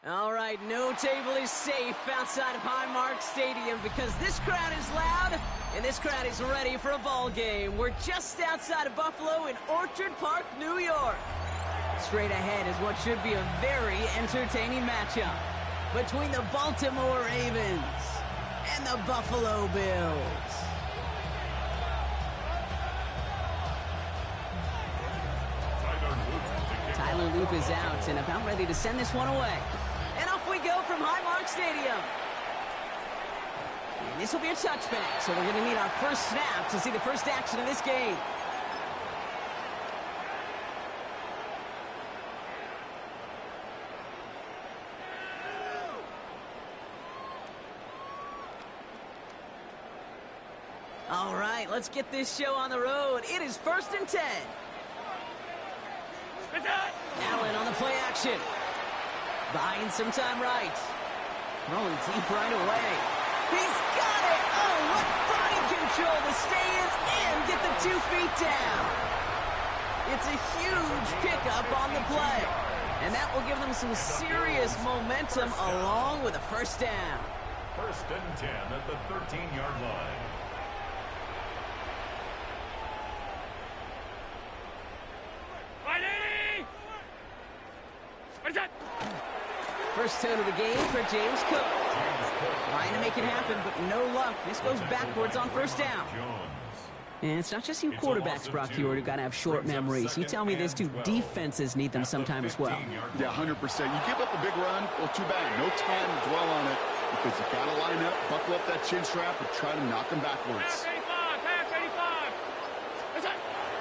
All right, no table is safe outside of Highmark Stadium because this crowd is loud and this crowd is ready for a ball game. We're just outside of Buffalo in Orchard Park, New York. Straight ahead is what should be a very entertaining matchup between the Baltimore Ravens and the Buffalo Bills. Tyler Loop is out and about ready to send this one away. And off we go from Highmark Stadium. And this will be a touchback, so we're going to need our first snap to see the first action of this game. All right, let's get this show on the road. It is 1st and 10. Allen on the play action. Buying some time right. Throwing deep right away. He's got it! Oh, what body control to stay in and get the 2 feet down. It's a huge pickup on the play. And that will give them some serious momentum along with a first down. 1st and 10 at the 13-yard line. First tone of the game for James Cook. Trying to make it happen, but no luck. This goes backwards on first down. And it's not just you quarterbacks, Brock Hewitt, who got to have short memories. You tell me these two defenses need them sometime as well. Yeah, 100%. You give up a big run, well, too bad. No time to dwell on it because you got to line up, buckle up that chin strap, and try to knock them backwards.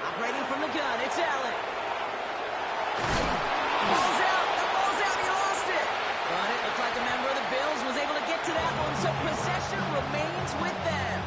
Operating from the gun, it's Allen. Ball's out. But it looked like a member of the Bills was able to get to that one, so possession remains with them.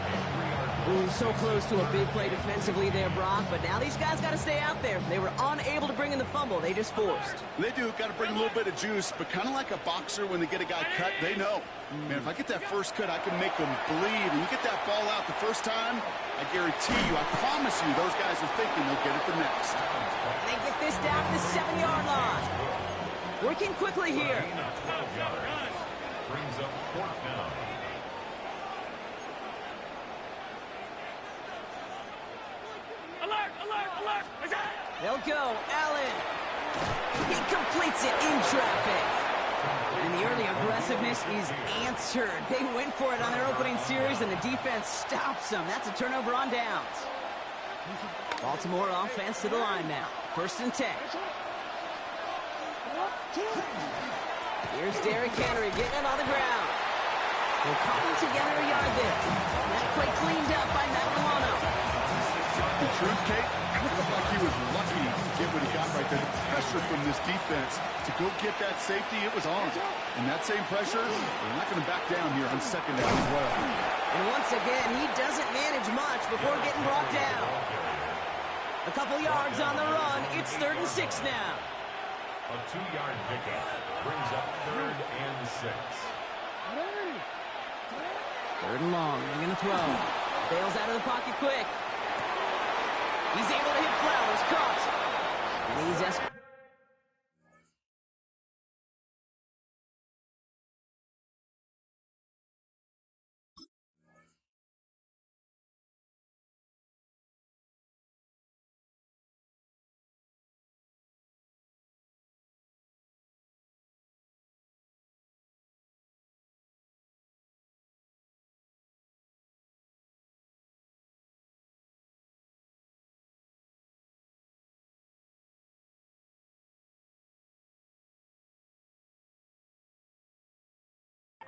Ooh, so close to a big play defensively there, Brock, but now these guys got to stay out there. They were unable to bring in the fumble. They just forced. They do. Got to bring a little bit of juice, but kind of like a boxer when they get a guy cut, they know. Man, if I get that first cut, I can make them bleed. And you get that ball out the first time, I guarantee you, I promise you, those guys are thinking they'll get it the next. And they get this down to the 7-yard line. Working quickly here. Brings up 4th down. Alert, alert, alert. They'll go. Allen. He completes it in traffic. And the early aggressiveness is answered. They went for it on their opening series, and the defense stops them. That's a turnover on downs. Baltimore offense to the line now. 1st and 10. Here's Derrick Henry getting it on the ground. We're calling together a yard there. That play cleaned up by Madden. The truth, Kate, it looked like he was lucky to get what he got right there. The pressure from this defense to go get that safety, it was on. And that same pressure, they're not going to back down here on 2nd down as well. And once again, he doesn't manage much before getting brought down. A couple yards on the run. It's 3rd and 6 now. A 2-yard pickup brings up 3rd and 6. 3rd and long. They're going to throw. Bails out of the pocket quick. He's able to hit Flowers. Caught. And he's escorted.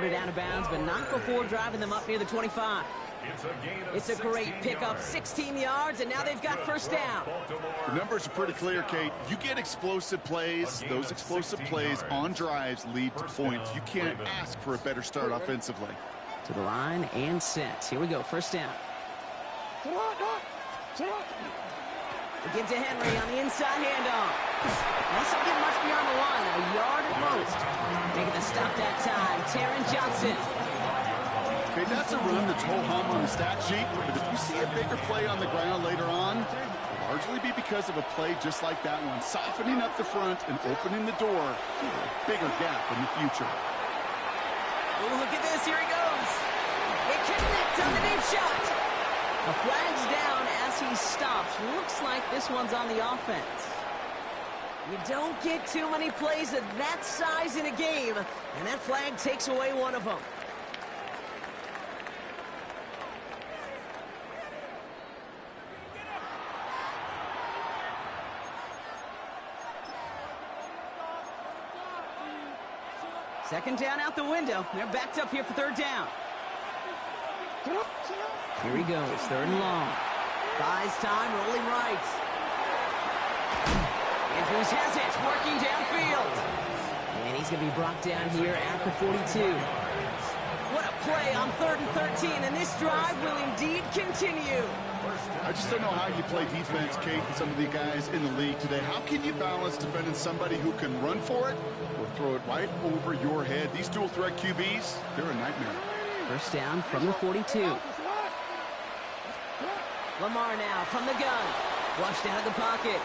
Out of bounds, but not before driving them up near the 25. It's a great pickup, 16 yards, and now they've got first down. The numbers are pretty clear, Kate. You get explosive plays. Those explosive plays on drives lead to points. You can't ask for a better start offensively. To the line and set. Here we go, first down. They give to Henry on the inside handoff. Doesn't get much beyond the line, a yard at most. Making the stop that time, Taron Johnson. Okay, that's a run that's ho-hum on the stat sheet, but if you see a bigger play on the ground later on, largely be because of a play just like that one, softening up the front and opening the door to a bigger gap in the future. Oh, look at this. Here he goes. It connects on the deep shot. A flag's down as he stops. Looks like this one's on the offense. You don't get too many plays of that size in a game, and that flag takes away one of them. Second down out the window. They're backed up here for third down. Here he goes, third and long. Buys time, rolling right. Andrews has it, working downfield. And he's going to be brought down here at the 42. What a play on 3rd and 13, and this drive will indeed continue. I just don't know how you play defense, Kate, and some of the guys in the league today. How can you balance defending somebody who can run for it or throw it right over your head? These dual threat QBs, they're a nightmare. First down from the 42. Lamar now from the gun. Flushed out of the pocket.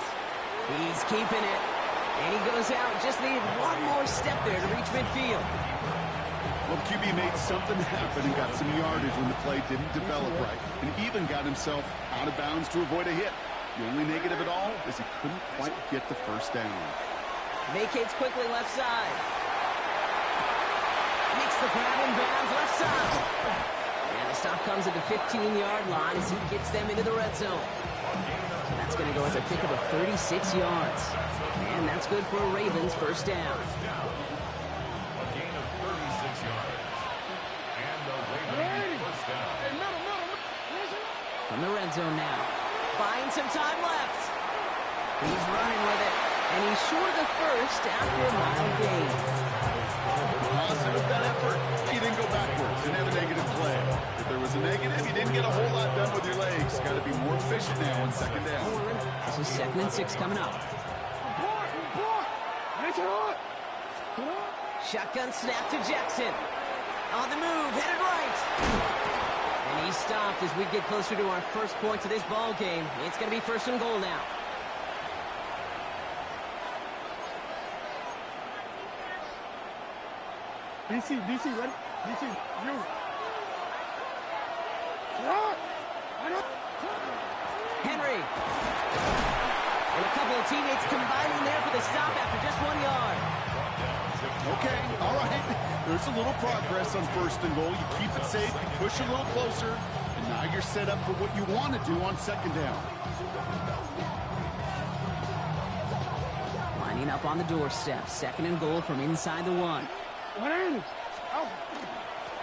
He's keeping it. And he goes out. Just needed one more step there to reach midfield. Well, the QB made something happen and got some yardage when the play didn't develop right, and even got himself out of bounds to avoid a hit. The only negative at all is he couldn't quite get the first down. Vacates quickly left side. Makes the grab in bounds left side. And the stop comes at the 15-yard line as he gets them into the red zone. So that's going to go as a pickup of 36 yards. And that's good for a Ravens first down. From the red zone now. Buying some time left. He's running with it. And he's short of the first after a mile gain. Positive that effort. You didn't go backwards. Didn't have a negative play. If there was a negative, you didn't get a whole lot done with your legs. Got to be more efficient now on second down. This is 2nd and 6 coming up. Shotgun snap to Jackson. On the move, headed right. And he stopped as we get closer to our first point of this ball game. It's going to be 1st and goal now. DC, ready? DC, you. Henry. And a couple of teammates combining there for the stop after just 1 yard. Okay, all right. There's a little progress on 1st and goal. You keep it safe, you push a little closer, and now you're set up for what you want to do on 2nd down. Lining up on the doorstep. 2nd and goal from inside the 1.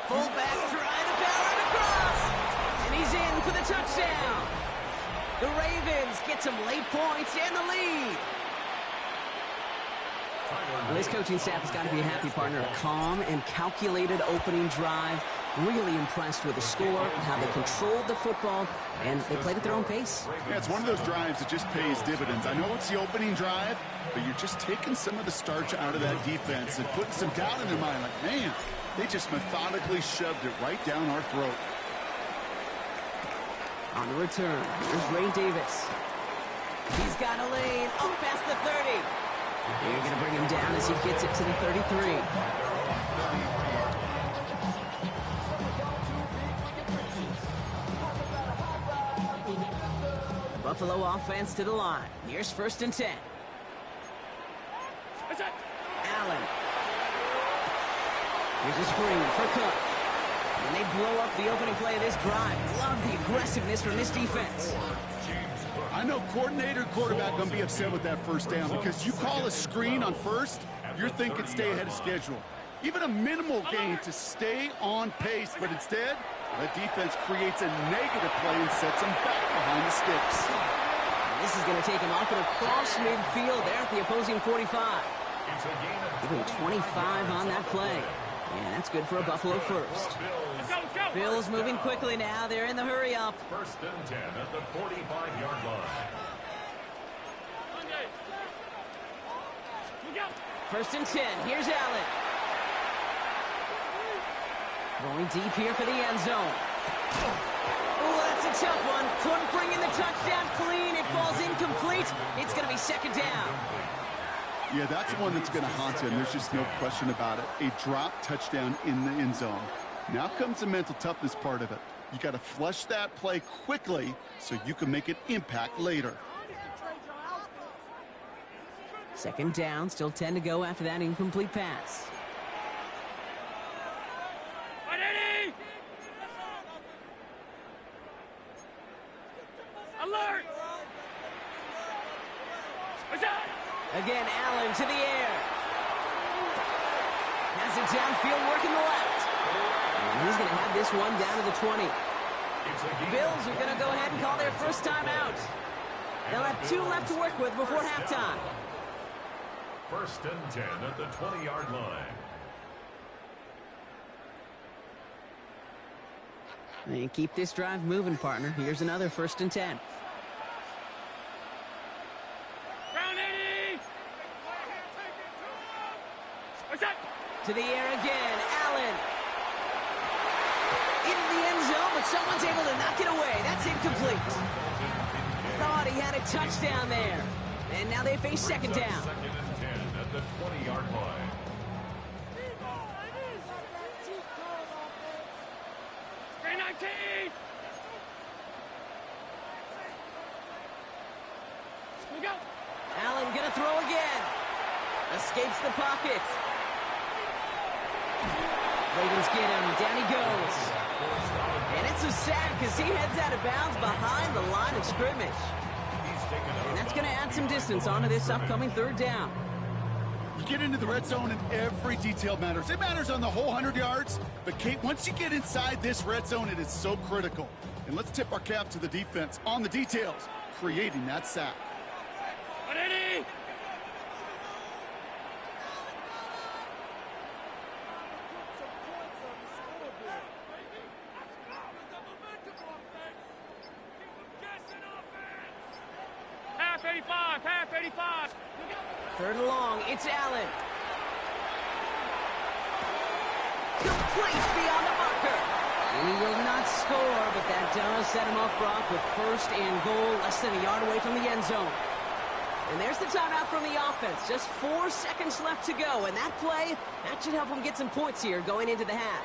Fullback trying to power it across. And he's in for the touchdown. The Ravens get some late points and the lead. Well, this coaching staff has got to be a happy partner. A calm and calculated opening drive. Really impressed with the score, how they controlled the football, and they played at their own pace. Yeah, it's one of those drives that just pays dividends. I know it's the opening drive, but you're just taking some of the starch out of that defense and putting some doubt in their mind. Like, man, they just methodically shoved it right down our throat. On the return, here's Ray Davis. He's got a lane up past the 30. They're going to bring him down as he gets it to the 33. The Buffalo offense to the line. Here's 1st and 10. Allen. Here's a screen for Cook. And they blow up the opening play of this drive. Love the aggressiveness from this defense. I know coordinator and quarterback going to be upset with that 1st down because you call a screen on 1st, you're thinking stay ahead of schedule. Even a minimal gain to stay on pace, but instead, that defense creates a negative play and sets them back behind the sticks. And this is going to take him off and across midfield there at the opposing 45. Give him 25 on that play. And that's good for a Buffalo first. Bills moving quickly now. They're in the hurry up. 1st and 10 at the 45-yard line. 1st and 10. Here's Allen. Going deep here for the end zone. Oh, that's a tough one. Couldn't bring in the touchdown clean. It falls incomplete. It's going to be second down. Yeah, that's one that's going to haunt him. There's just no question about it. A drop touchdown in the end zone. Now comes the mental toughness part of it. You got to flush that play quickly so you can make an impact later. Second down, still 10 to go after that incomplete pass. Alert! Again, Allen to the air. Has it downfield, working the left. And he's going to have this one down to the 20. The Bills are going to go ahead and call their first time out. They'll have 2 left to work with before halftime. First and 10 at the 20-yard line. And keep this drive moving, partner. Here's another first and 10. To the air again, Allen. Into the end zone, but someone's able to knock it away. That's incomplete. Thought he had a touchdown there. And now they face second down. Second and 10 at the 20-yard line. Green 19! We go! Allen gonna throw again. Escapes the pocket. Ravens get him. Down he goes. And it's a sack as he heads out of bounds behind the line of scrimmage. And that's going to add some distance onto this upcoming third down. You get into the red zone and every detail matters. It matters on the whole 100 yards. But, Kate, once you get inside this red zone, it is so critical. And let's tip our cap to the defense on the details, creating that sack. Half 85. Third and long, it's Allen. Complete beyond the marker. And he will not score, but that does set him up, Brock, with first and goal, less than a yard away from the end zone. And there's the timeout from the offense. Just 4 seconds left to go. And that play, that should help him get some points here going into the half.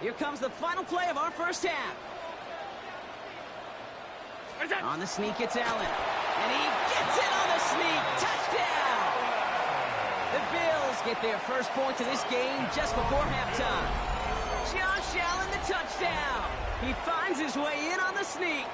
Here comes the final play of our first half. On the sneak, it's Allen. And he gets it on the sneak. Touchdown! The Bills get their first point to this game just before halftime. Josh Allen, the touchdown. He finds his way in on the sneak.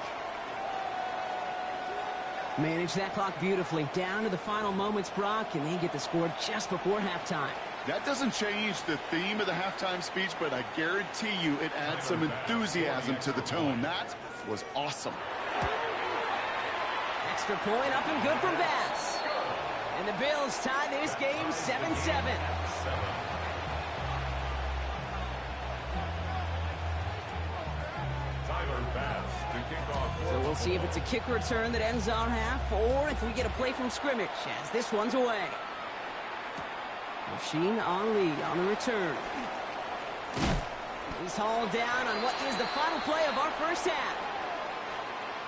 Manage that clock beautifully. Down to the final moments, Brock, and they get the score just before halftime. That doesn't change the theme of the halftime speech, but I guarantee you it adds some enthusiasm to the tone. That was awesome. Extra point up and good from Bass. And the Bills tie this game 7-7. So we'll see if it's a kick return that ends our half, or if we get a play from scrimmage, as this one's away. Rasheen Ali on the return. He's hauled down on what is the final play of our first half.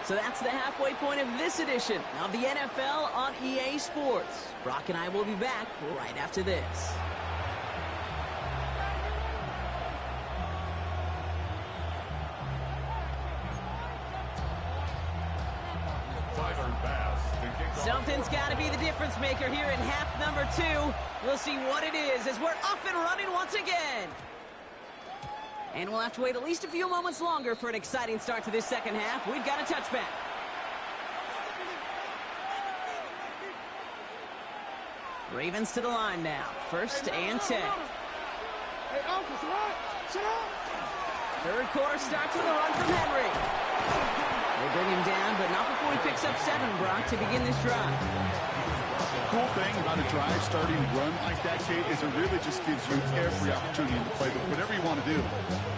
So that's the halfway point of this edition of the NFL on EA Sports. Brock and I will be back right after this. Something's got to be the difference maker here in half number 2. We'll see what it is as we're up and running once again. And we'll have to wait at least a few moments longer for an exciting start to this second half. We've got a touchback. Ravens to the line now. First and 10. Hey, Uncle, shut up! Third quarter starts with a run from Henry. They bring him down, but not before he picks up 7, Brock, to begin this drive. The cool thing about a drive starting run like that, Kate, is it really just gives you every opportunity to play whatever you want to do.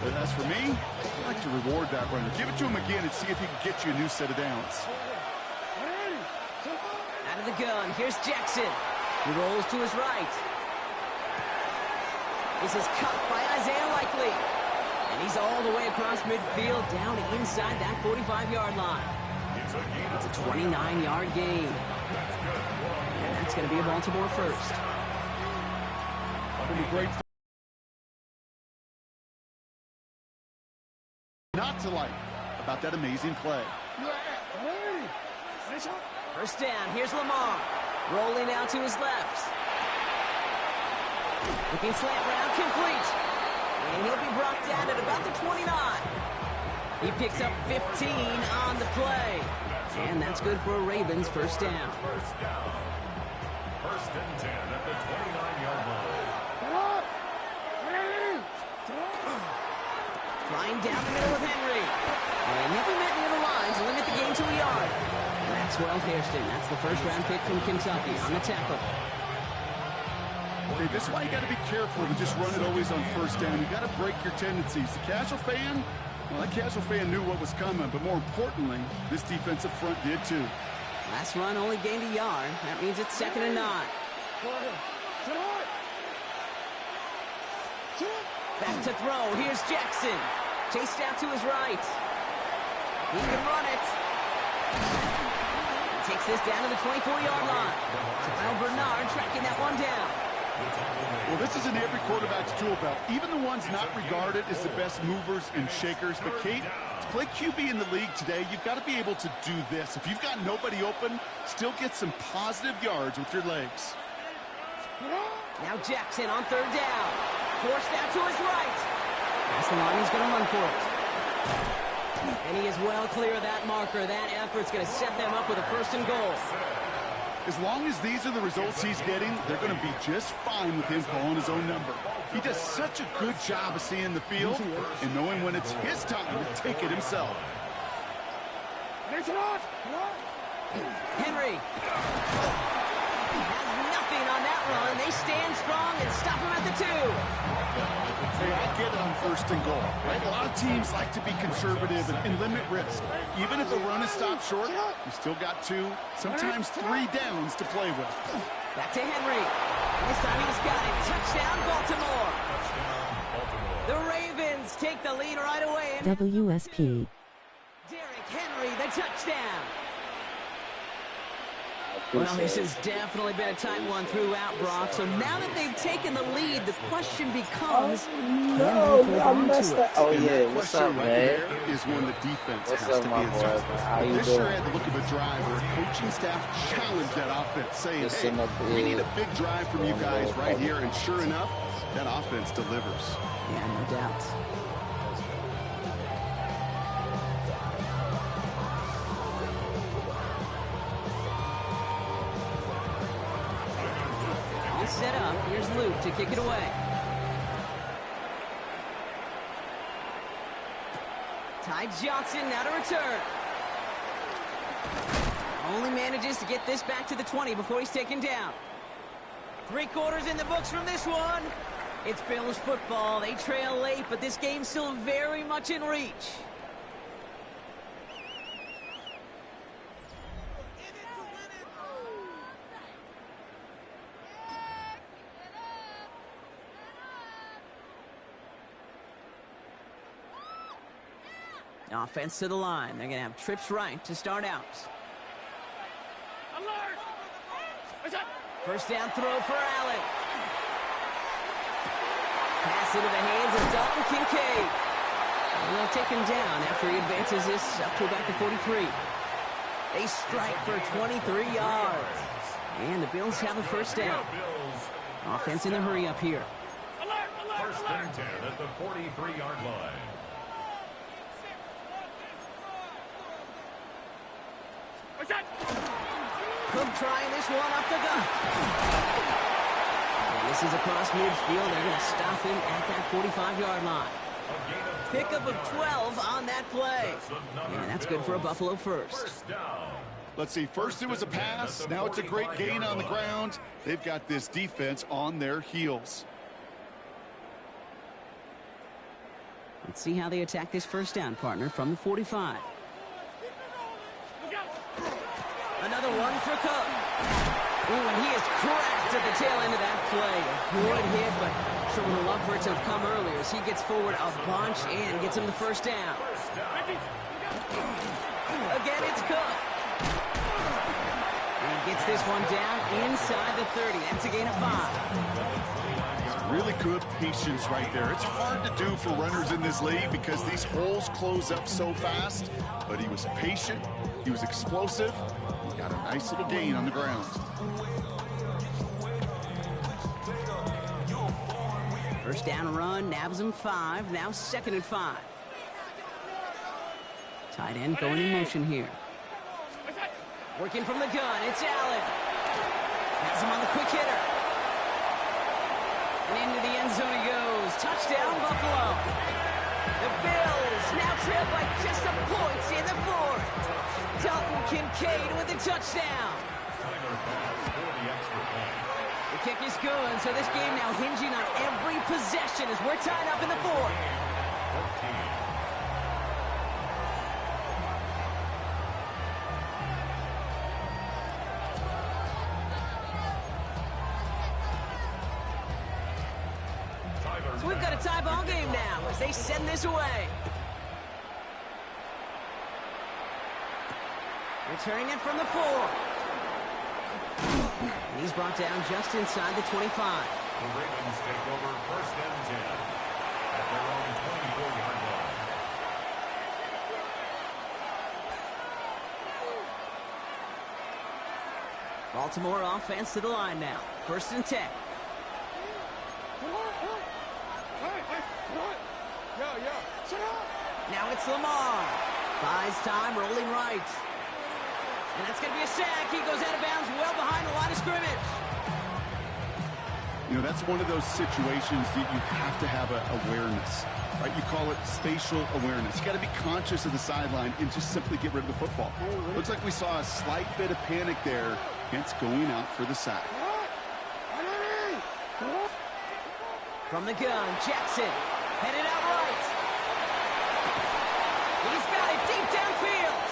But as for me, I like to reward that runner. Give it to him again and see if he can get you a new set of downs. Out of the gun, here's Jackson. He rolls to his right. This is caught by Isaiah Likely. And he's He's all the way across midfield, down inside that 45-yard line. It's a 29-yard gain. And that's going to be a Baltimore first. Great. Not to like about that amazing play. First down, here's Lamar. Rolling out to his left. Looking slant round, complete. And he'll be brought down at about the 29. He picks up 15 on the play. And that's good for a Ravens first down. First and 10 at the 29-yard line. Flying down the middle with Henry. And he'll be met near the line to limit the gain to a yard. Maxwell Hairston, that's the first-round pick from Kentucky on the tackle. Okay, this is why you got to be careful to just run it always on first down. You got to break your tendencies. The casual fan, well, that casual fan knew what was coming, but more importantly, this defensive front did too. Last run only gained a yard. That means it's 2nd and 9. Back to throw. Here's Jackson. Chased out to his right. He can run it. He takes this down to the 24-yard line. Terrell Bernard tracking that one down. Well, this is in every quarterback's tool belt. Even the ones not regarded as the best movers and shakers. But, Kate, to play QB in the league today, you've got to be able to do this. If you've got nobody open, still get some positive yards with your legs. Now Jackson on 3rd down. Forced out to his right. That's the line he's going to run for it. And he is well clear of that marker. That effort's going to set them up with a 1st and goal. As long as these are the results he's getting, they're going to be just fine with him calling his own number. He does such a good job of seeing the field and knowing when it's his time to take it himself. Henry has nothing on that run. They stand strong and stop him at the 2. Hey, I get it on 1st and goal, right? A lot of teams like to be conservative and limit risk. Even if the run is stopped short, you still got 2, sometimes 3 downs to play with. Back to Henry. This time he's got it. Touchdown, Baltimore. The Ravens take the lead right away. WSP. Derrick Henry, the touchdown. Well, this has definitely been a tight one throughout, Brock. So now that they've taken the lead, the question becomes, can they hold on to it? Oh, yeah, what's up, man? There is one the defense What's has up, to my be boy? adjusted. How you This sure doing? had the look of a drive where a coaching staff challenged that offense, saying, Just hey, sitting up we need here. a big drive from you guys right here. And sure enough, that offense delivers. Yeah, no doubt. All set up. Here's Luke to kick it away. Ty Johnson now to return. Only manages to get this back to the 20 before he's taken down. 3 quarters in the books from this one. It's Bills football. They trail late, but this game's still very much in reach. Offense to the line. They're going to have trips right to start out. Alert! First down throw for Allen. Pass into the hands of Dalton Kincaid. And they'll take him down after he advances this up to about the 43. They strike for 23 yards. And the Bills have a first down. Offense in the hurry up here. First and 10 at the 43-yard line. Cook trying this one up the gut. And this is across midfield. They're going to stop him at that 45-yard line. Pickup of 12 on that play. And that's good for a Buffalo first. Let's see, first it was a pass, now it's a great gain on the ground. They've got this defense on their heels. Let's see how they attack this first down, partner, from the 45. Another one for Cook. Ooh, and he is cracked at the tail end of that play. A good hit, but Marshall would have loved for it to have come earlier as he gets forward a bunch and gets him the first down. Again, it's Cook. And gets this one down inside the 30. That's a gain of 5. Really good patience right there. It's hard to do for runners in this league because these holes close up so fast. But he was patient. He was explosive. He got a nice little gain on the ground. First down run, nabs him 5. Now 2nd and 5. Tight end going in motion here. Working from the gun, it's Allen. Has him on the quick hitter. And into the end zone he goes. Touchdown, Buffalo. The Bills now trail by just a point in the 4th. Dalton Kincaid with the touchdown. The kick is good, so this game now hinging on every possession as we're tied up in the 4th. So we've got a tie ball game now as they send this away. Returning it from the 4. And he's brought down just inside the 25. The Ravens take over 1st and 10 at their own 24-yard line. Baltimore offense to the line now. 1st and 10. Now it's Lamar. Buys time, rolling right. And that's going to be a sack. He goes out of bounds well behind the line of scrimmage. You know, that's one of those situations that you have to have awareness, right? You call it spatial awareness. You got to be conscious of the sideline and just simply get rid of the football. Looks like we saw a slight bit of panic there, hence going out for the sack. From the gun, Jackson headed out right. He's got it deep downfield.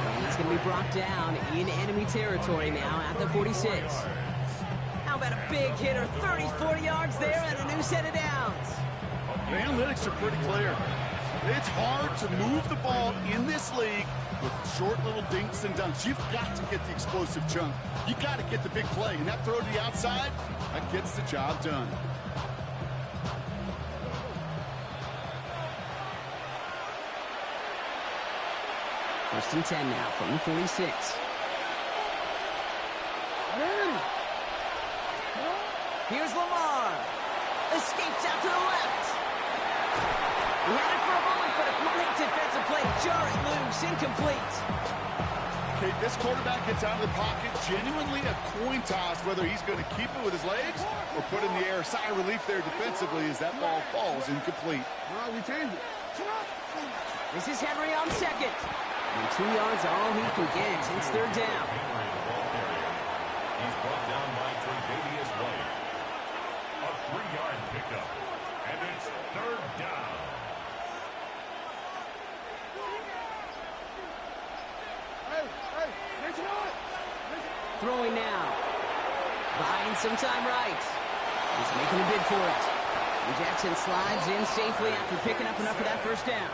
And he's going to be brought down in enemy territory now at the 46. How about a big hitter, 30, 40 yards there and a new set of downs. The analytics are pretty clear. It's hard to move the ball in this league with short little dinks and dunks. You've got to get the explosive chunk. You got to get the big play. And that throw to the outside, that gets the job done. First and 10 now from the 46. Here's Lamar. Escapes out to the left. He had it for a moment, but a great defensive play. Jar it loose, incomplete. Okay, this quarterback gets out of the pocket. Genuinely a coin toss whether he's going to keep it with his legs or put in the air. Sigh of relief there defensively as that ball falls incomplete. We changed it. This is Henry on second. And 2 yards all he can get. It's 3rd down. He's brought down by Tre'Davious White. A 3-yard pickup. And it's 3rd down. Throwing now. Buying some time right. He's making a bid for it. And Jackson slides in safely after picking up enough for that 1st down.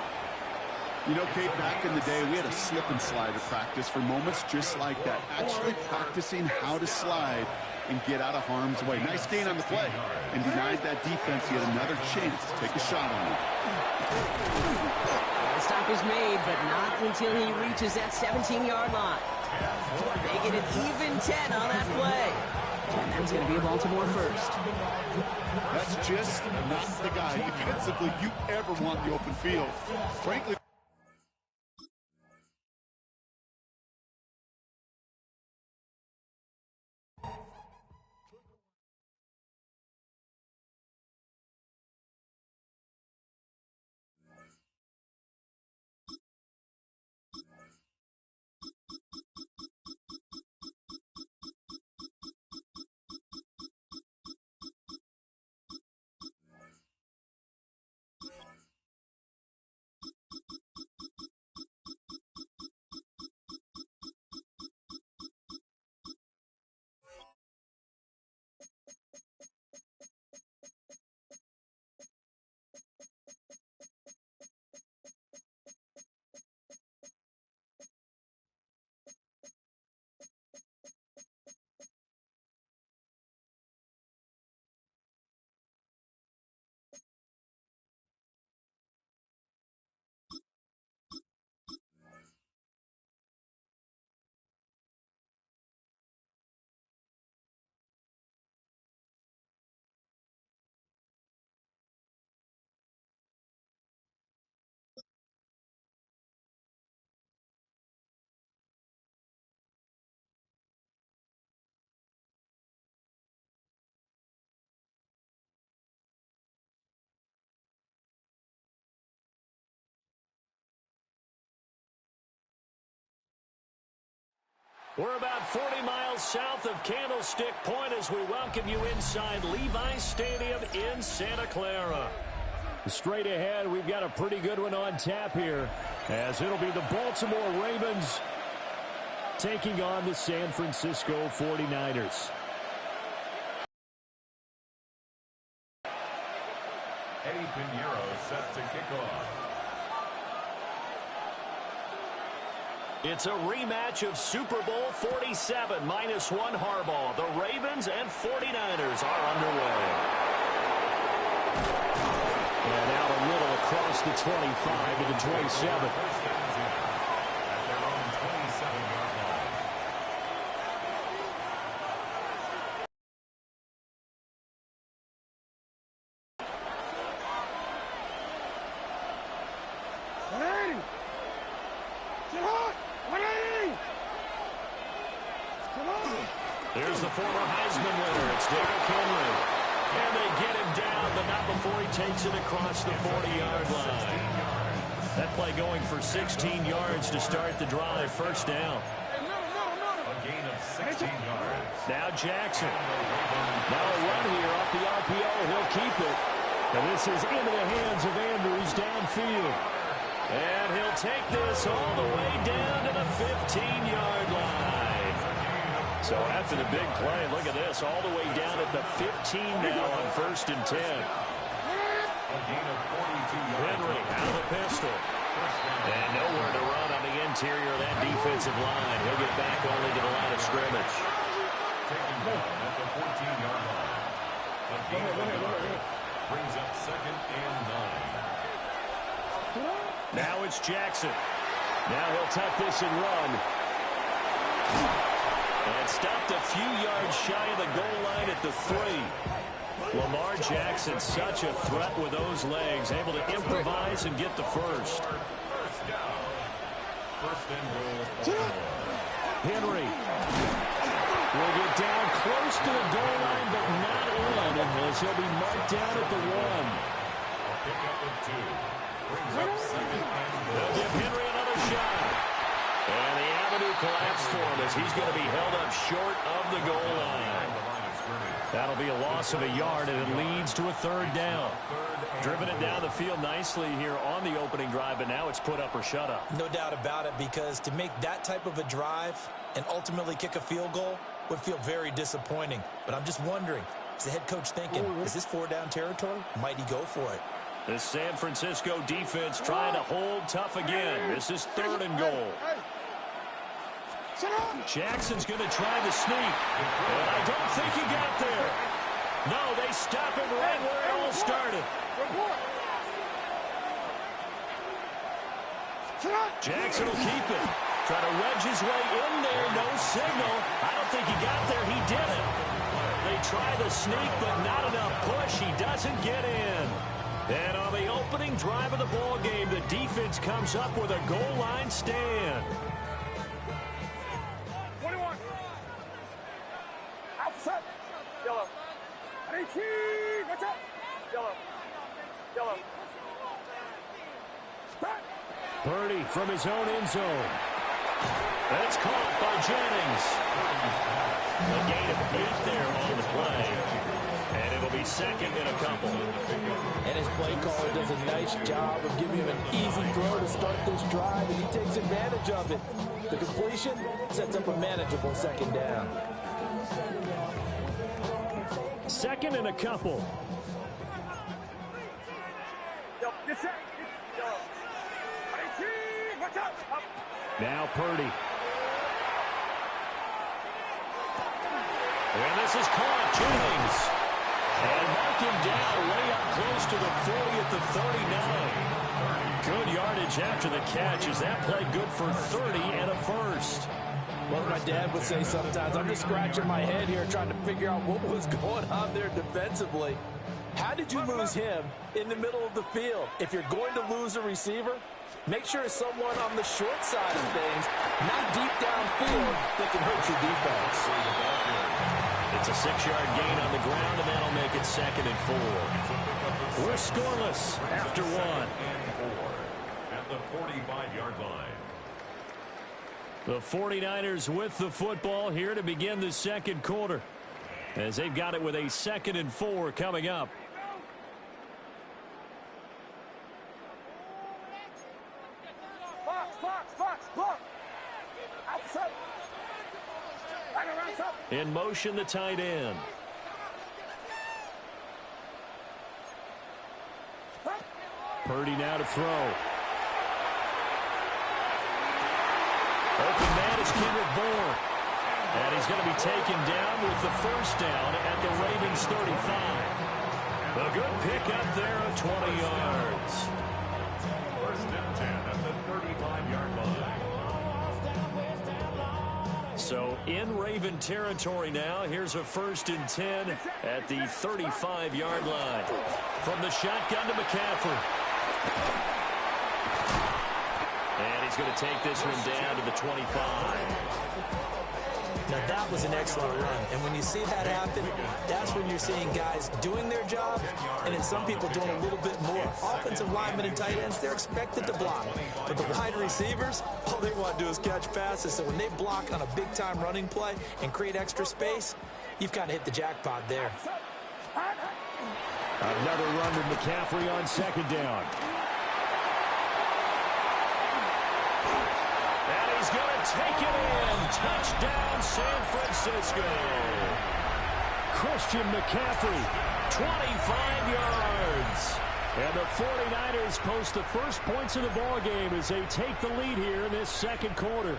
You know, Kate, back in the day, we had a slip and slide to practice for moments just like that. Actually practicing how to slide and get out of harm's way. Nice gain on the play. And denied that defense yet another chance to take a shot on it. The stop is made, but not until he reaches that 17-yard line. Making it even 10 on that play. And that's going to be a Baltimore first. That's just not the guy defensively you ever want in the open field. Frankly, We're about 40 miles south of Candlestick Point as we welcome you inside Levi's Stadium in Santa Clara. Straight ahead, we've got a pretty good one on tap here, as it'll be the Baltimore Ravens taking on the San Francisco 49ers. Eddie Pinheiro set to kick off. It's a rematch of Super Bowl 47 -1 Harbaugh. The Ravens and 49ers are underway. And out a little across the 25 to the 27. First down 10 at their own 27-yard line. There's the former Heisman winner. It's Derrick Henry. And they get him down, but not before he takes it across the 40-yard line. That play going for 16 yards to start the drive. First down. A gain of 16 yards. Now Jackson. Now a run here off the RPO. He'll keep it. And this is into the hands of Andrews downfield. And he'll take this all the way down to the 15-yard line. So after the big play, look at this, all the way down at the 15 now on 1st and 10. A gain of 42 yards. Henry out of the pistol. And nowhere to run on the interior of that defensive line. He'll get back only to the line of scrimmage. Taken down at the 14-yard line. A gain of a yard. Brings up 2nd and 9. Now it's Jackson. Now he'll tuck this and run. And stopped a few yards shy of the goal line at the 3. Lamar Jackson, such a threat with those legs, able to improvise and get the first. First down. First and goal. Henry will get down close to the goal line, but not in, as he'll be marked down at the 1. A pickup of 2. Brings up 2nd and goal. They'll give Henry another shot. And the avenue collapsed for him as he's going to be held up short of the goal line. That'll be a loss of a yard, and it leads to a 3rd down. Driven it down the field nicely here on the opening drive, but now it's put up or shut up. No doubt about it, because to make that type of a drive and ultimately kick a field goal would feel very disappointing. But I'm just wondering, is the head coach thinking, is this 4-down territory? Might he go for it? The San Francisco defense trying to hold tough again. This is 3rd and goal. Jackson's going to try the sneak. And I don't think he got there. No, they stop him right where it all started. Jackson will keep it. Try to wedge his way in there. No signal. I don't think he got there. He didn't. They try the sneak, but not enough push. He doesn't get in. And on the opening drive of the ball game, the defense comes up with a goal line stand. 21. Outside. Yellow. 18. Watch out. Yellow. Yellow. Stop. Purdy from his own end zone. That's caught by Jennings. A gain of 8 there on the play. And it'll be 2nd and a couple. And his play caller does a nice job of giving him an easy throw to start this drive, and he takes advantage of it. The completion sets up a manageable 2nd down. 2nd and a couple. Yo, get set. Yo. 18. Watch out. Up. Now Purdy. And this is caught. Jennings. And mark him down way up close to the 40 at the 39. Good yardage after the catch. Is that play good for 30 and a first? Well, as my dad would say sometimes, I'm just scratching my head here trying to figure out what was going on there defensively. How did you lose him in the middle of the field? If you're going to lose a receiver, make sure it's someone on the short side of things, not deep downfield, that can hurt your defense. It's a 6-yard gain on the ground, and that'll make it 2nd and 4. We're scoreless after 1. And 4 at the 45-yard line. The 49ers with the football here to begin the second quarter, as they've got it with a 2nd and 4 coming up. In motion, the tight end. Purdy now to throw. Open man is Kendrick Bourne. And he's going to be taken down with the first down at the Ravens 35. A good pickup there of 20 yards. First and 10 at the 35-yard line. So in Raven territory now. Here's a 1st and 10 at the 35-yard line. From the shotgun to McCaffrey. And he's going to take this one down to the 25. Now, that was an excellent run. And when you see that happen, that's when you're seeing guys doing their job and then some people doing a little bit more. Offensive linemen and tight ends, they're expected to block. But the wide receivers, all they want to do is catch passes. So when they block on a big-time running play and create extra space, you've kind of hit the jackpot there. Another run with McCaffrey on 2nd down. And he's going to take it in. Touchdown, San Francisco. Christian McCaffrey, 25 yards. And the 49ers post the first points of the ball game as they take the lead here in this second quarter.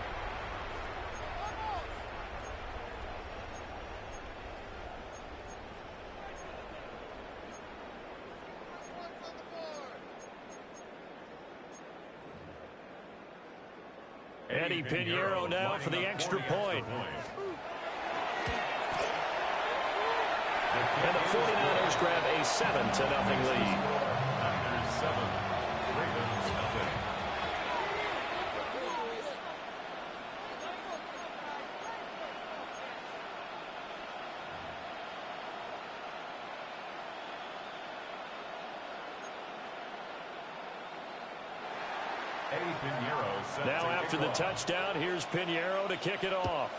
Eddie Pinheiro now for the extra point. And the 49ers grab a 7-0 lead. Niners 7, Ravens nothing. Now after the touchdown, here's Pinheiro to kick it off.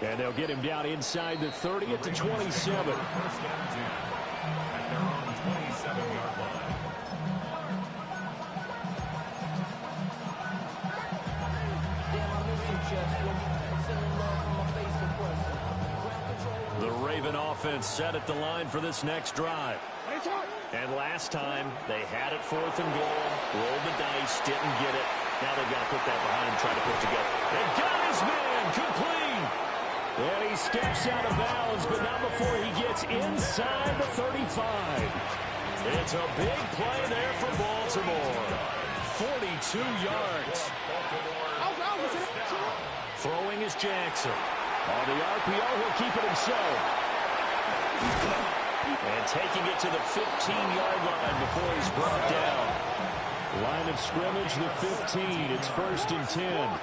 And they'll get him down inside the 30 at the 27. First and 10 at their own 27-yard line. The Raven offense set at the line for this next drive. And last time, they had it 4th and goal, rolled the dice, didn't get it. Now they've got to put that behind and try to put together. They got his man, complete. And he steps out of bounds, but not before he gets inside the 35. It's a big play there for Baltimore. 42 yards. Throwing is Jackson. On the RPO, he'll keep it himself. And taking it to the 15-yard line before he's brought down. Line of scrimmage, the 15. It's 1st and 10.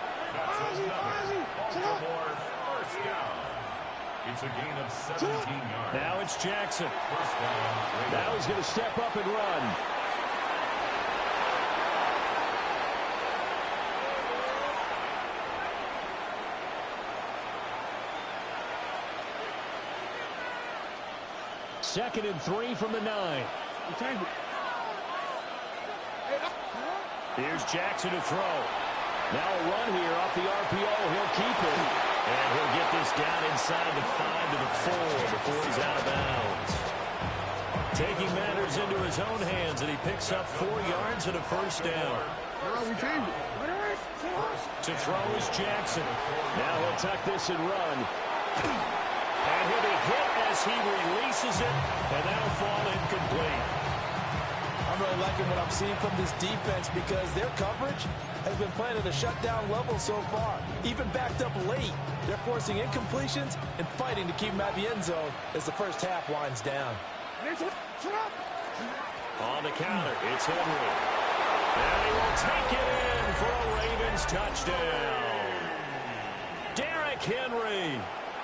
Baltimore's first down. It's a gain of 17 yards. Now it's Jackson. First down. Now he's going to step up and run. Second and 3 from the 9. Here's Jackson to throw. Now a run here off the RPO. He'll keep it. And he'll get this down inside the 5 to the 4 before he's out of bounds. Taking matters into his own hands, and he picks up 4 yards and a first down. To throw is Jackson. Now he'll tuck this and run. And he'll be hit as he releases it, and that'll fall incomplete. I'm really liking what I'm seeing from this defense because their coverage has been playing at a shutdown level so far. Even backed up late, they're forcing incompletions and fighting to keep them at the end zone as the first half winds down. On the counter, it's Henry. And he will take it in for a Ravens touchdown. Derrick Henry.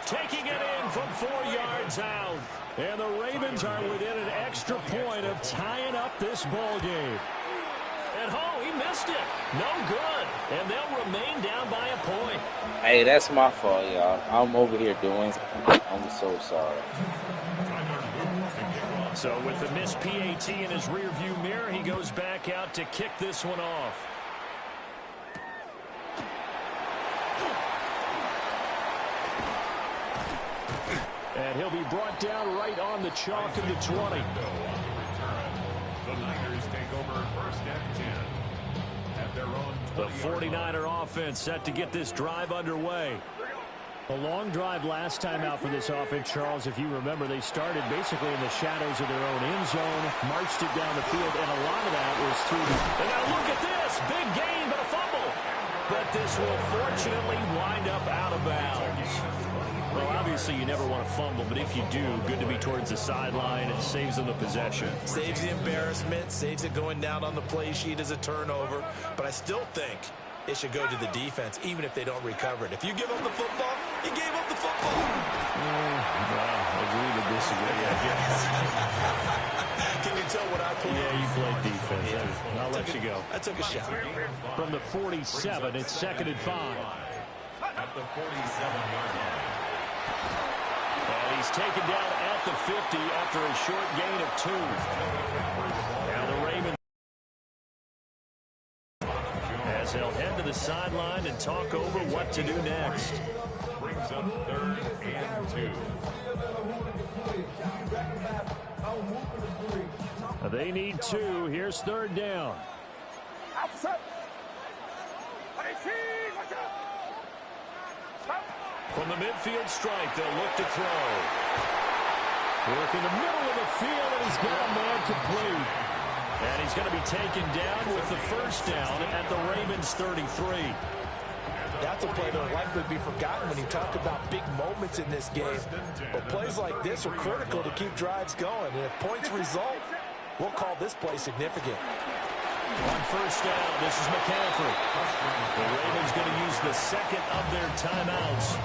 taking it in from 4 yards out. And the Ravens are within an extra point of tying up this ball game. And he missed it. No good. And they'll remain down by a point. Hey, that's my fault, y'all. I'm over here doing. I'm so sorry. So with the missed PAT in his rearview mirror, he goes back out to kick this one off. And he'll be brought down right on the chalk of the 20. The Niners take over first and 10 at their own 20. The 49er offense set to get this drive underway. A long drive last time out for this offense, Charles. If you remember, they started basically in the shadows of their own end zone, marched it down the field, and a lot of that was through the... And now look at this! Big gain, but a fumble! But this will fortunately wind up out of bounds. Well, obviously you never want to fumble, but if you do, good to be towards the sideline. It saves them the possession. Saves the embarrassment, saves it going down on the play sheet as a turnover. But I still think it should go to the defense, even if they don't recover it. If you give up the football, you gave up the football. Agree to disagree, I guess. Can you tell what I played? Yeah, you played defense. Yeah. I'll let you go. I took a shot. From the 47, it's 2nd and 5. At the 47-yard line. And he's taken down at the 50 after a short gain of 2. Now the Ravens, as they'll head to the sideline and talk over what to do next. Brings up 3rd and 2. They need 2. Here's 3rd down. From the midfield stripe, they'll look to throw. Work in the middle of the field, and he's got a man complete. And he's going to be taken down with the first down at the Ravens 33. That's a play that will likely be forgotten when you talk about big moments in this game. But plays like this are critical to keep drives going. And if points result, we'll call this play significant. On first down, this is McCaffrey. The Ravens going to use the second of their timeouts,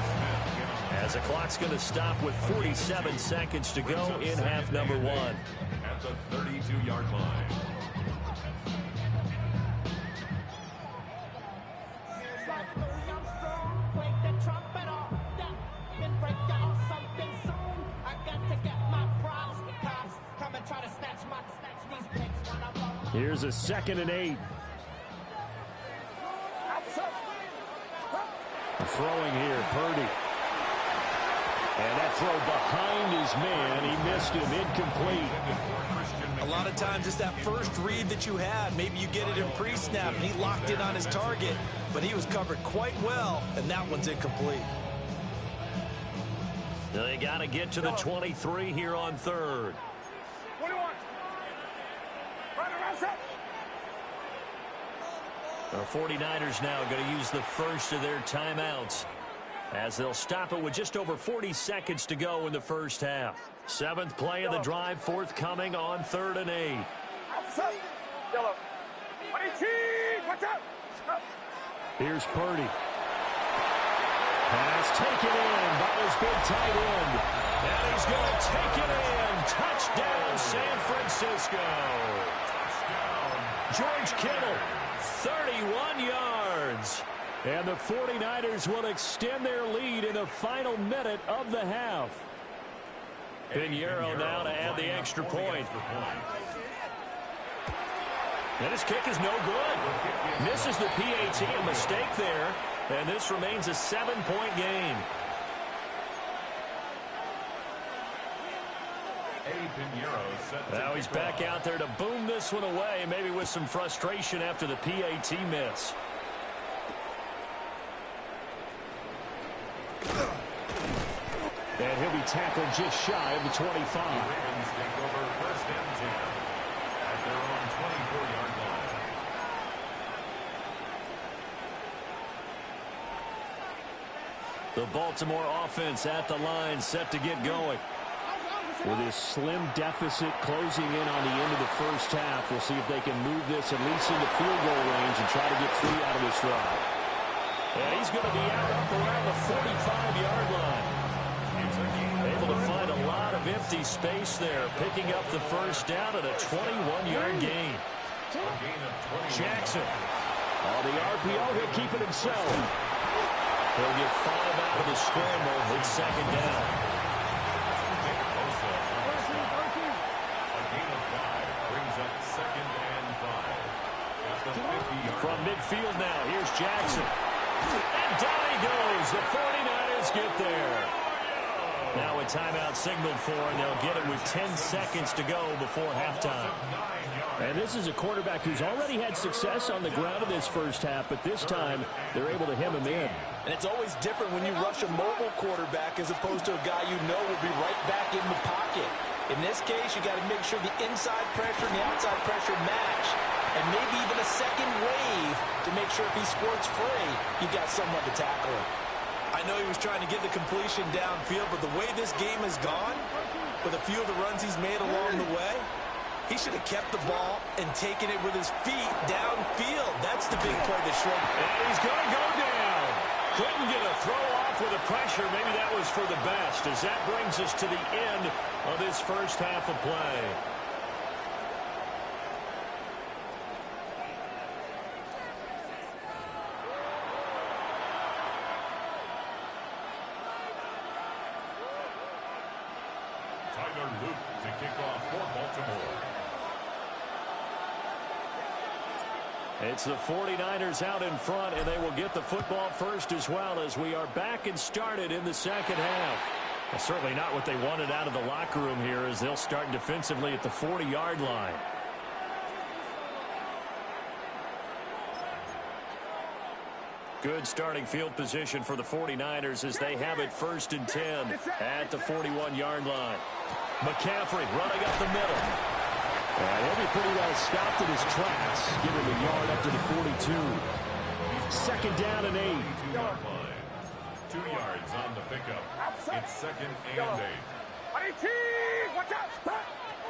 as the clock's going to stop with 47 seconds to go in half number 1. At the 32-yard line. Here's a 2nd and 8. Throwing here, Purdy. And that throw behind his man. He missed him, incomplete. A lot of times it's that first read that you had. Maybe you get it in pre-snap, and he locked in on his target, but he was covered quite well, and that one's incomplete. They got to get to the 23 here on 3rd. The 49ers now going to use the first of their timeouts, as they'll stop it with just over 40 seconds to go in the first half. 7th play of the drive forthcoming on 3rd and 8. Here's Purdy. Pass taken in by his big tight end. And he's going to take it in. Touchdown, San Francisco. George Kittle, 31 yards. And the 49ers will extend their lead in the final minute of the half. Pinheiro now to add the extra point. And his kick is no good. Misses the PAT, a mistake there. And this remains a 7-point game. Now he's back out there to boom this one away, maybe with some frustration after the PAT miss. And he'll be tackled just shy of the 25. The Ravens take over first and 10 at their own 24-yard line. The Baltimore offense at the line, set to get going. With his slim deficit closing in on the end of the first half, we'll see if they can move this at least into field goal range and try to get 3 out of this drive. And he's going to be out up around the 45-yard line. empty space there, picking up the first down at a 21-yard gain. Jackson. On the RPO, he'll keep it himself. He'll get 5 out of the scramble. It's second down. A gain of 5 brings up second and 5. At the 50-yard. From midfield now, here's Jackson. And down he goes. The 49ers get there. Now a timeout signaled for, and they'll get it with 10 seconds to go before halftime. And this is a quarterback who's already had success on the ground in this first half, but this time they're able to hem him in. And it's always different when you rush a mobile quarterback as opposed to a guy you know will be right back in the pocket. In this case, you got to make sure the inside pressure and the outside pressure match, and maybe even a second wave to make sure if he squirts free, you got someone to tackle him. I know he was trying to get the completion downfield, but the way this game has gone, with a few of the runs he's made along the way, he should have kept the ball and taken it with his feet downfield. That's the big play that showed. And he's going to go down. Couldn't get a throw off with the pressure. Maybe that was for the best, as that brings us to the end of this first half of play. Luke to kick off for Baltimore. It's the 49ers out in front, and they will get the football first as well, as we are back and started in the second half. Well, certainly not what they wanted out of the locker room here, as they'll start defensively at the 40-yard line. Good starting field position for the 49ers as they have it 1st and 10 at the 41-yard line. McCaffrey running up the middle. He'll be pretty well stopped in his tracks. Give him a yard up to the 42. Second down and 8. 2 yards on the pickup. It's second and 8. Watch out!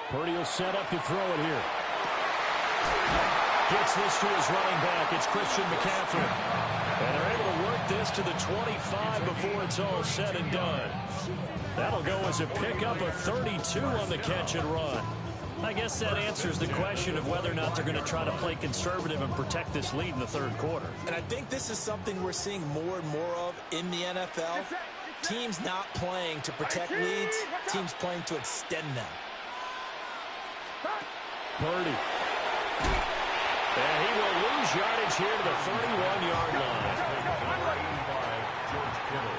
Purdy will set up to throw it here. Gets this to his running back. It's Christian McCaffrey. And they're able to work this to the 25 before it's all said and done. That'll go as a pickup of 32 on the catch and run. I guess that answers the question of whether or not they're going to try to play conservative and protect this lead in the third quarter. And I think this is something we're seeing more and more of in the NFL. Teams not playing to protect leads, teams playing to extend them. Purdy. And he will lose yardage here to the 31-yard line. George Kittle.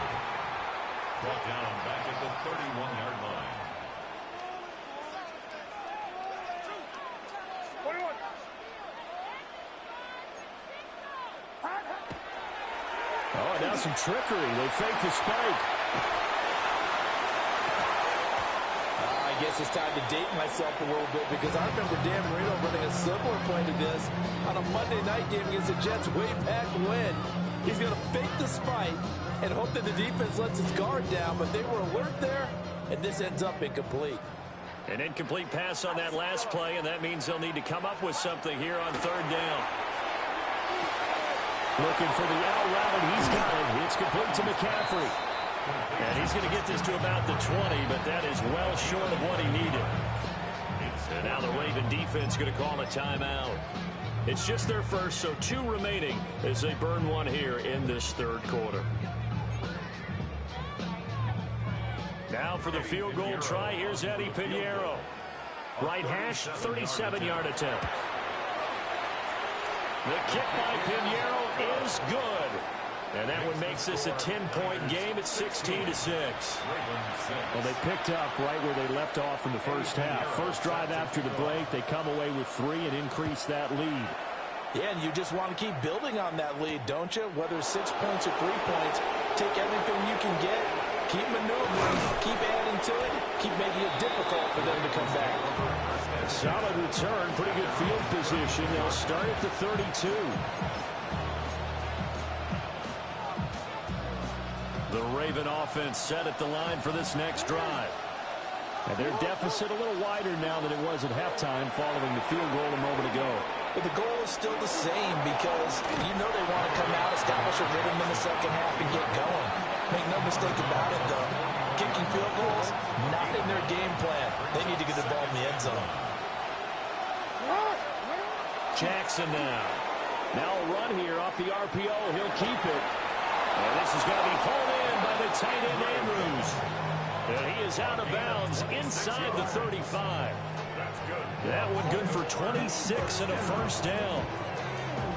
Brought down back at the 31-yard line. 21. Oh, and now some trickery. They fake the spike. I guess it's time to date myself a little bit, because I remember Dan Marino running a similar play to this on a Monday night game against the Jets way back when. He's going to fake the spike and hope that the defense lets its guard down, but they were alert there, and this ends up incomplete. An incomplete pass on that last play, and that means they'll need to come up with something here on third down. Looking for the out route, and he's got it. It's complete to McCaffrey. And he's going to get this to about the 20, but that is well short of what he needed. And now the Raven defense going to call a timeout. It's just their first, so 2 remaining as they burn one here in this third quarter. Now for the field goal try, here's Eddie Pinheiro. Right hash, 37-yard attempt. The kick by Pinheiro is good. And that one makes this a 10-point game at 16-6. Well, they picked up right where they left off in the first half. First drive after the break, they come away with 3 and increase that lead. Yeah, and you just want to keep building on that lead, don't you? Whether 6 points or 3 points, take everything you can get, keep maneuvering, keep adding to it, keep making it difficult for them to come back. Solid return, pretty good field position. They'll start at the 32. The Raven offense set at the line for this next drive. And their deficit a little wider now than it was at halftime following the field goal a moment ago. But the goal is still the same, because you know they want to come out, establish a rhythm in the second half, and get going. Make no mistake about it, though. kicking field goals, not in their game plan. They need to get the ball in the end zone. Jackson now. Now a run here off the RPO. He'll keep it. And this is going to be pulled in by the tight end, Andrews. And he is out of bounds inside the 35. That one good for 26 and a first down.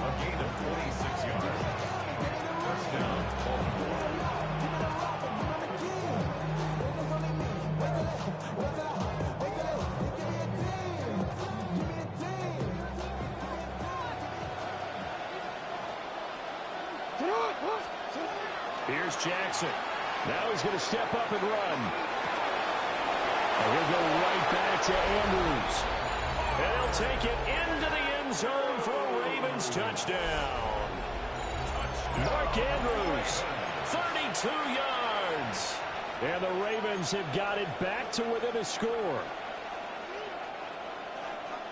A gain of 26 yards. First down, Baltimore. Here's Jackson. Now he's going to step up and run. And he'll go right back to Andrews. And he'll take it into the end zone for a Ravens touchdown. Mark Andrews, 32 yards. And the Ravens have got it back to within a score.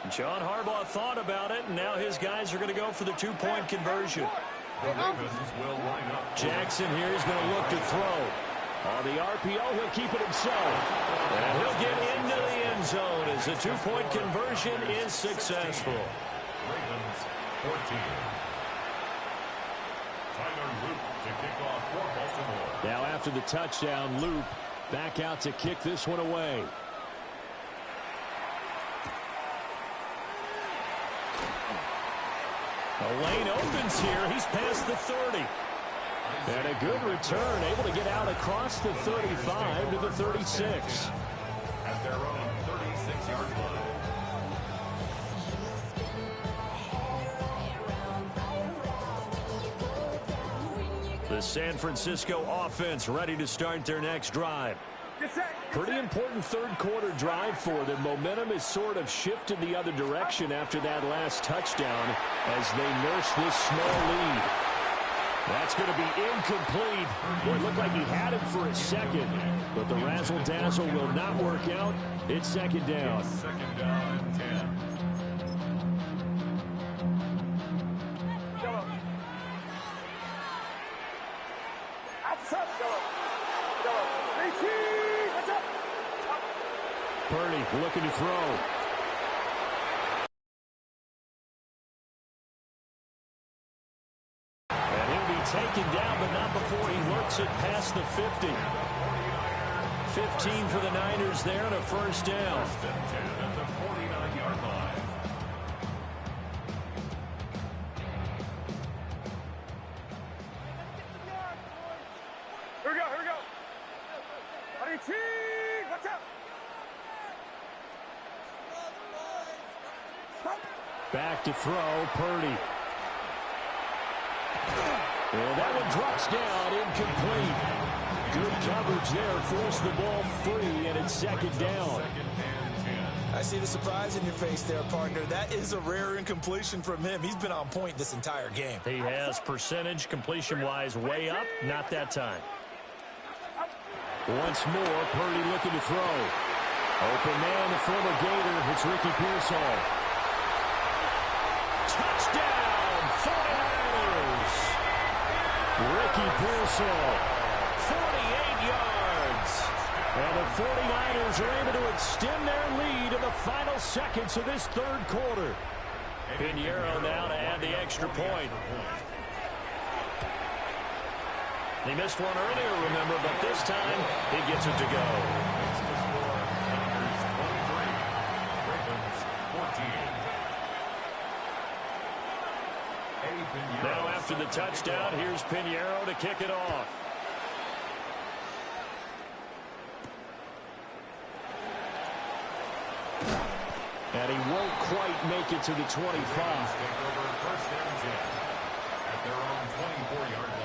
John Harbaugh thought about it, and now his guys are going to go for the two-point conversion. The Ravens will line up. Jackson here is going to look to throw. On the RPO, he'll keep it himself. And he'll get into the end zone as the two-point conversion is successful. Ravens 14. Tyler Luke to kick off for Baltimore. Now after the touchdown, Loop back out to kick this one away. The lane opens here. He's past the 30. And a good return, able to get out across the 35 to the 36. At their own 36-yard line. The San Francisco offense ready to start their next drive. Pretty important third-quarter drive for them. Momentum has sort of shifted the other direction after that last touchdown as they nurse this small lead. That's going to be incomplete. Boy, it looked like he had it for a second, but the razzle-dazzle will not work out. It's second down. Second down and 10. Purdy looking to throw. And he'll be taken down, but not before he works it past the 50. 15 for the Niners there and a first down. First and 10 at the 49-yard line. Here we go, here we go. 18, watch out. Back to throw, Purdy. And that one drops down, incomplete. Good coverage there, forced the ball free, and it's second down. I see the surprise in your face there, partner. That is a rare incompletion from him. He's been on point this entire game. He has percentage completion-wise way up, not that time. Once more, Purdy looking to throw. Open man, the former Gator. It's Ricky Pearsall. Touchdown, 49ers. Ricky Pearsall, 48 yards. And the 49ers are able to extend their lead in the final seconds of this third quarter. Pinheiro now to add the extra point. He missed one earlier, remember, but this time he gets it to go. Now after the touchdown, here's Pinheiro to kick it off. And he won't quite make it to the 25. First down 10 at their own 24-yard line.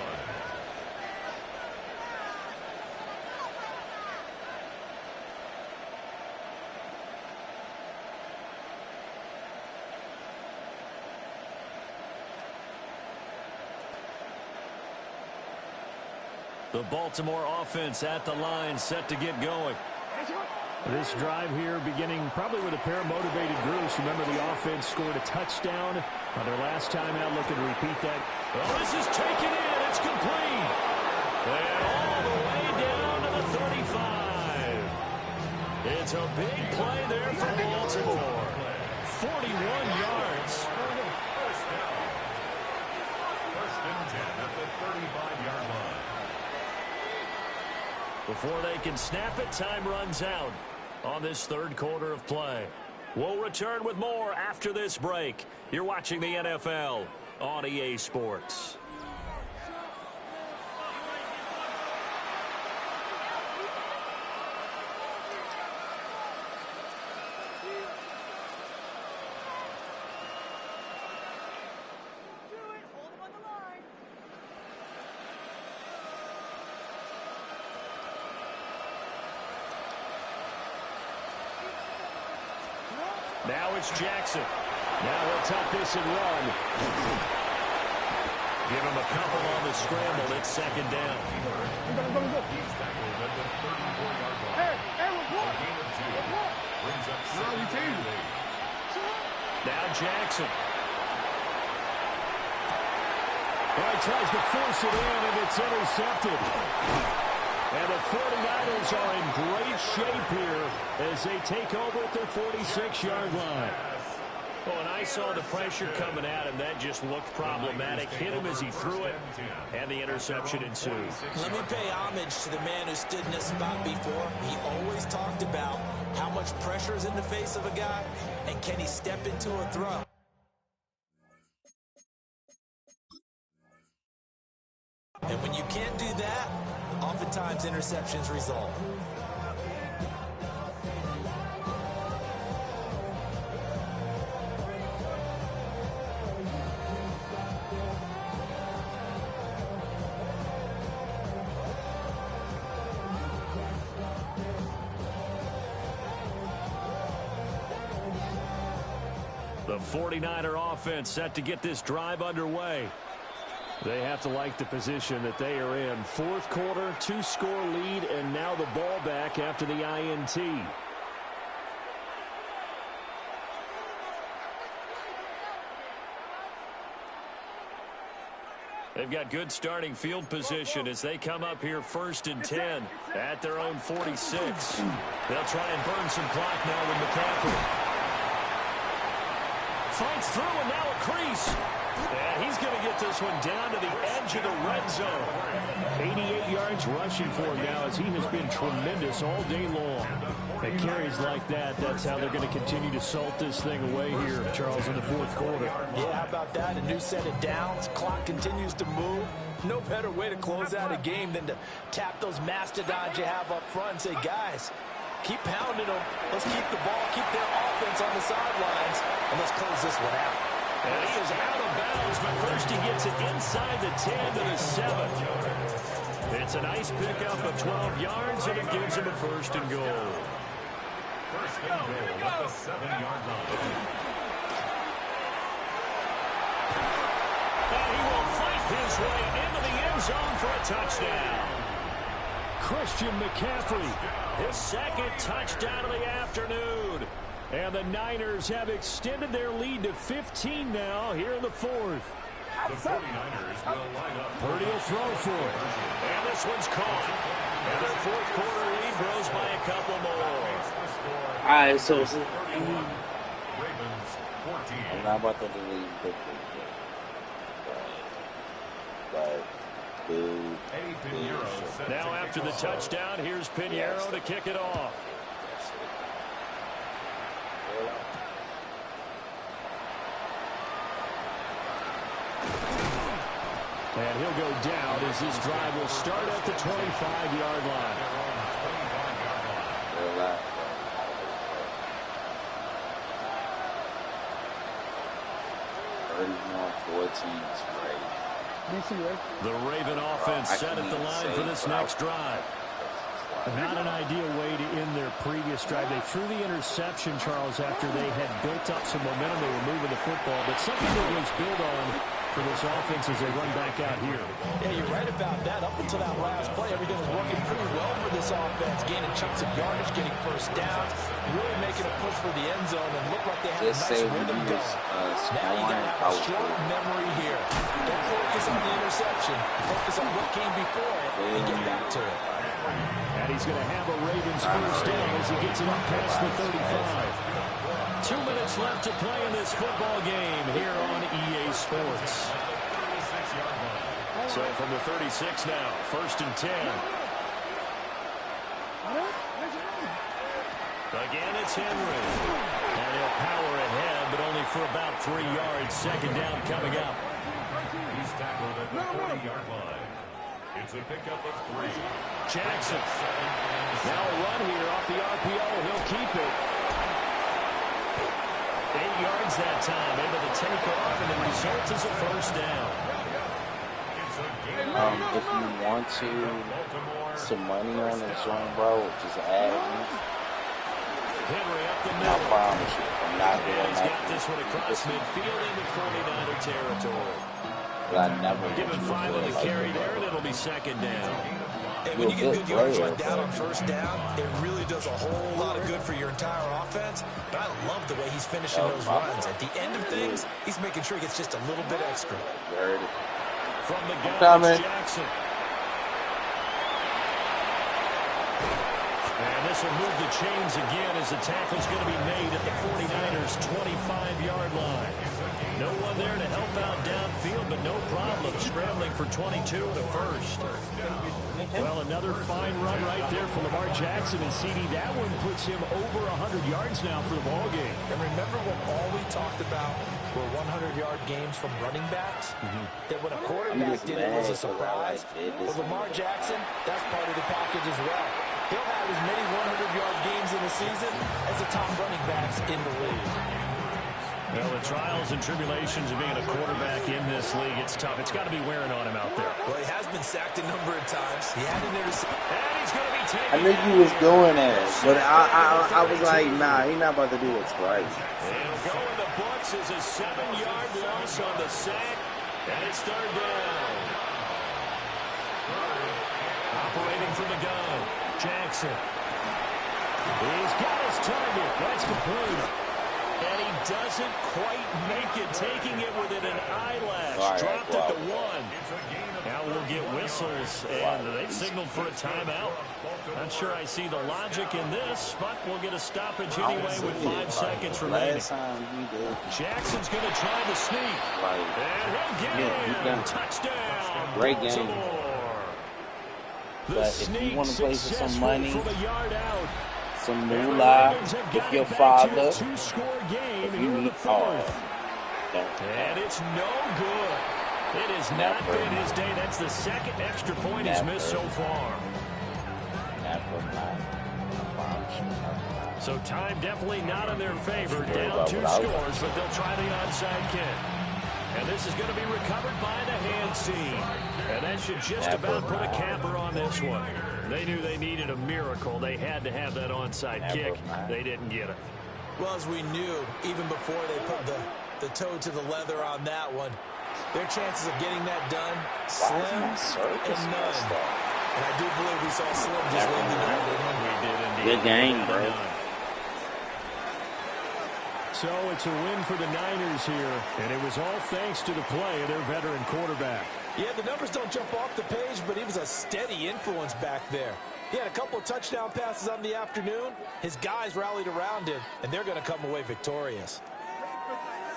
The Baltimore offense at the line, set to get going. This drive here beginning probably with a pair of motivated groups. Remember, the offense scored a touchdown on their last time out. Looking to repeat that. Oh, this is taken in. It's complete. And all the way down to the 35. It's a big play there for Baltimore. 41 yards. First down. First and 10 at the 35-yard line. Before they can snap it, time runs out on this third quarter of play. We'll return with more after this break. You're watching the NFL on EA Sports. Now it's Jackson. Now he'll tuck this and run. Give him a couple on the scramble. It's second down. He's tackled at the 34-yard line. Hey, report. Gain of 2. Brings up second down. Now Jackson. Well, he tries to force it in, and it's intercepted. And the 49ers are in great shape here as they take over at their 46-yard line. Well, and I saw the pressure coming at him. That just looked problematic. Hit him as he threw it, and the interception ensued. Let me pay homage to the man who stood in this spot before. He always talked about how much pressure is in the face of a guy, and can he step into a throw. And when you can't do that, oftentimes interceptions result. The 49er offense set to get this drive underway. They have to like the position that they are in. Fourth quarter, 2-score lead, and now the ball back after the INT. They've got good starting field position as they come up here first and 10 at their own 46. They'll try and burn some clock now with McCaffrey. Fights through, and now a crease. And he's going to get this one down to the edge of the red zone. 88 yards rushing for him now as he has been tremendous all day long. And carries like that, that's how they're going to continue to salt this thing away here, Charles, in the fourth quarter. Yeah, how about that? A new set of downs. Clock continues to move. No better way to close out a game than to tap those mastodons you have up front and say, guys, keep pounding them. Let's keep the ball, keep their offense on the sidelines, and let's close this one out. And he is out of bounds, but first he gets it inside the 10 to the 7. It's a nice pickup of 12 yards, and it gives him a first and goal. First and goal at the 7-yard line. And he will fight his way into the end zone for a touchdown. Christian McCaffrey, his second touchdown of the afternoon. And the Niners have extended their lead to 15 now here in the fourth. The 49ers will line up. Purdy will throw for it. And this one's caught. And their fourth quarter lead grows by a couple more. All right, so Ravens 14. I'm not about to delete the but now after the touchdown, here's Pinheiro to kick it off. And he'll go down as this drive will start at the 25-yard line. The Raven offense set at the line for this next drive. Not an ideal way to end their previous drive. They threw the interception, Charles, after they had built up some momentum. They were moving the football, but something that was built on for this offense as they run back out here. Yeah, you're right about that. Up until that last play, everything was working pretty well for this offense, gaining chunks of yardage, getting first downs, really making a push for the end zone, and looked like they had a nice rhythm going. Now you got to have a short memory here. Don't focus on the interception. Focus on what came before it and get back to it. And he's going to have a Ravens first down as he gets it up past the 35. 2 minutes left to play in this football game here on EA Sports. So from the 36 now, 1st and 10. Again, it's Henry. And he'll power ahead, but only for about 3 yards. 2nd down coming up. He's tackled at the 40-yard line. It's a pickup of 3. Jackson. Now a run here off the RPO. He'll keep it. 8 yards that time. Able to take off, and the result is a first down. If you want some money on this joint, bro, just add me. Henry up the I middle. promise you, I'm not doing And he's that. got this one across midfield into 49er territory. But I never Give him 5 on the carry there, and it'll be 2nd down. And when you get good yards like that on first down, it really does a whole lot of good for your entire offense. But I love the way he's finishing those runs. At the end of things, he's making sure he gets just a little bit extra. From the gun, it's Jackson. And this will move the chains again as the tackle's going to be made at the 49ers' 25-yard line. No one there to help out downfield, but no problem scrambling for 22 to first. Well, another fine run right there for Lamar Jackson and CD. That one puts him over 100 yards now for the ballgame. And remember when all we talked about were 100-yard games from running backs? That when a quarterback did it was a surprise. With Lamar Jackson, that's part of the package as well. He'll have as many 100-yard games in the season as the top running backs in the league. Well, the trials and tribulations of being a quarterback in this league, it's tough. It's got to be wearing on him out there. Well, he has been sacked a number of times. He had an interception. And he's going to be taken. I knew you was doing that, but I was like, nah, he's not about to do it twice. It'll go in the books as a 7-yard loss on the sack, and it's 3rd down. Operating from the gun, Jackson. He's got his target. That's complete. And he doesn't quite make it, taking it within an eyelash. Dropped at the 1. Now we'll get whistles, and they've signaled for a timeout. Not sure I see the logic in this, but we'll get a stoppage anyway with 5 seconds remaining. Jackson's going to try to sneak. And he'll get in. Touchdown. Great game. The But if sneak you want to play for some money, from a yard out. some moolah with your father, if you need, and it's no good. It has not been his day. That's the 2nd extra point he's missed so far. So time definitely not in their favor. Down 2 scores, but they'll try the onside kick. And this is going to be recovered by the hands team. And that should just about put a capper on this one. They knew they needed a miracle. They had to have that onside kick. They didn't get it. Well, as we knew, even before they put the toe to the leather on that one, their chances of getting that done, slim and none. And I do believe we saw Slim just leave the door, didn't we? We did indeed. Good game, bro. So it's a win for the Niners here, and it was all thanks to the play of their veteran quarterback. Yeah, the numbers don't jump off the page, but he was a steady influence back there. He had a couple of touchdown passes on the afternoon. His guys rallied around him, and they're going to come away victorious.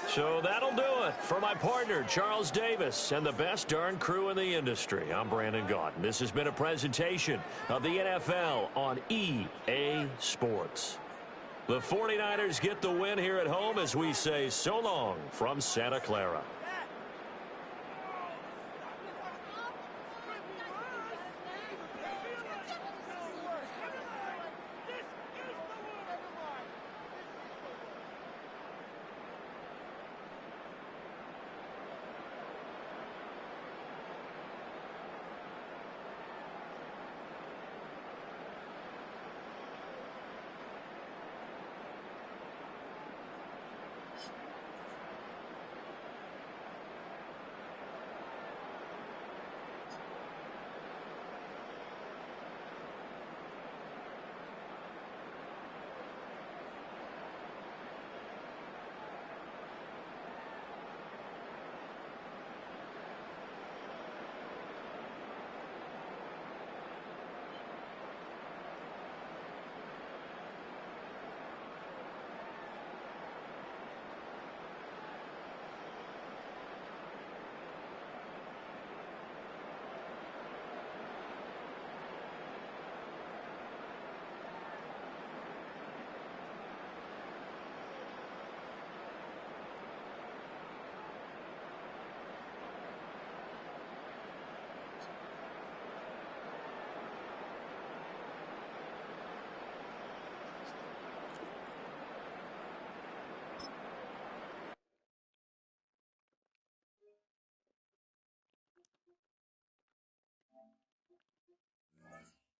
So that'll do it for my partner, Charles Davis, and the best darn crew in the industry. I'm Brandon Gaudin. This has been a presentation of the NFL on EA Sports. The 49ers get the win here at home as we say so long from Santa Clara.